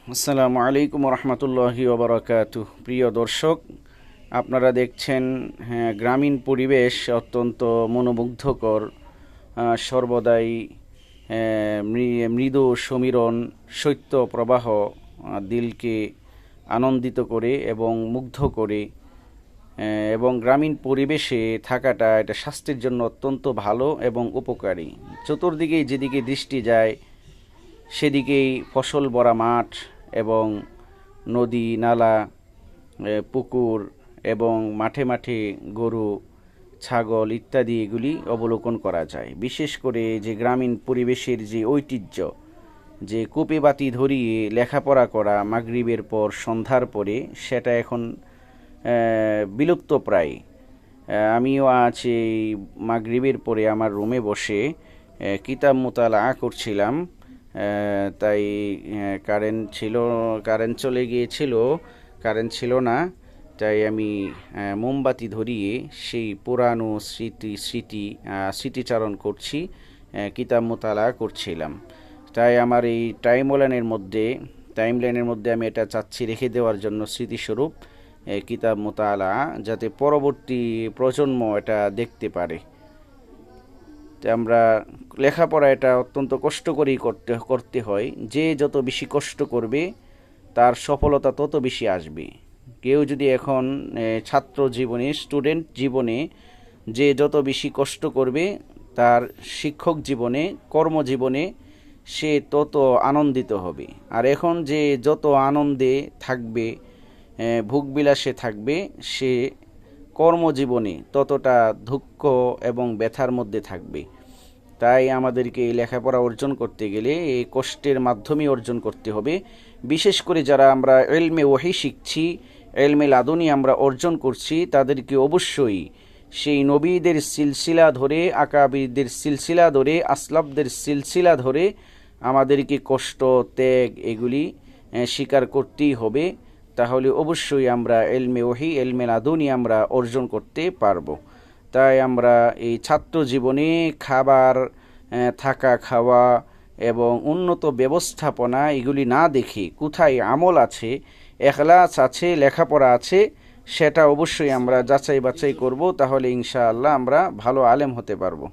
আসসালামু আলাইকুম রহমতুল্লাহি ওবরাকাতুহ। প্রিয় দর্শক, আপনারা দেখছেন গ্রামীণ পরিবেশ অত্যন্ত মনোমুগ্ধকর, সর্বদাই মৃদু সমীরণ শৈত্য প্রবাহ দিলকে আনন্দিত করে এবং মুগ্ধ করে। এবং গ্রামীণ পরিবেশে থাকাটা এটা স্বাস্থ্যের জন্য অত্যন্ত ভালো এবং উপকারী। চতুর্দিকেই যেদিকে দৃষ্টি যায় সেদিকেই ফসল ভরা মাঠ এবং নদী নালা, পুকুর এবং মাঠে মাঠে গরু ছাগল ইত্যাদি এগুলি অবলোকন করা যায়। বিশেষ করে যে গ্রামীণ পরিবেশের যে ঐতিহ্য, যে কূপে বাতি ধরিয়ে লেখাপড়া করা মাগরিবের পর সন্ধ্যার পরে, সেটা এখন বিলুপ্ত প্রায়। আমিও আজ এই মাগরিবের পরে আমার রুমে বসে কিতাব মোতালা করছিলাম। তাই কারেন্ট চলে গিয়েছিল, কারেন্ট ছিল না, তাই আমি মোমবাতি ধরিয়ে সেই পুরানো স্মৃতিচারণ করছি, কিতাব মোতালা করছিলাম। তাই আমার এই টাইমলাইনের মধ্যে আমি এটা চাচ্ছি রেখে দেওয়ার জন্য স্মৃতিস্বরূপ কিতাব মোতালা, যাতে পরবর্তী প্রজন্ম এটা দেখতে পারে। আমরা লেখাপড়া এটা অত্যন্ত কষ্ট করেই করতে হয়। যে যত বেশি কষ্ট করবে তার সফলতা তত বেশি আসবে। কেউ যদি এখন ছাত্র জীবনে, স্টুডেন্ট জীবনে যে যত বেশি কষ্ট করবে, তার শিক্ষক জীবনে, কর্মজীবনে সে তত আনন্দিত হবে। আর এখন যে যত আনন্দে থাকবে, ভোগবিলাসে থাকবে, সে কর্মজীবনে ততটা দুঃখ এবং ব্যথার মধ্যে থাকবে। তাই আমাদেরকে এই লেখাপড়া অর্জন করতে গেলে এই কষ্টের মাধ্যমে অর্জন করতে হবে। বিশেষ করে যারা আমরা ইলমে ওহী শিখছি, ইলমে লাদুনী আমরা অর্জন করছি, তাদেরকে অবশ্যই সেই নবীদের সিলসিলা ধরে, আকাবিরদের সিলসিলা ধরে, আসলাফদের সিলসিলা ধরে আমাদেরকে কষ্ট, ত্যাগ এগুলি স্বীকার করতেই হবে। তাহলে অবশ্যই আমরা ইলমে ওহী, ইলমে লাদুনী আমরা অর্জন করতে পারবো। তাই আমরা এই ছাত্র জীবনে খাবার, থাকা খাওয়া এবং উন্নত ব্যবস্থাপনা এগুলি না দেখে কোথায় আমল আছে, এখলাস আছে, লেখাপড়া আছে, সেটা অবশ্যই আমরা যাচাই বাছাই করব। তাহলে ইনশাআল্লাহ আমরা ভালো আলেম হতে পারবো।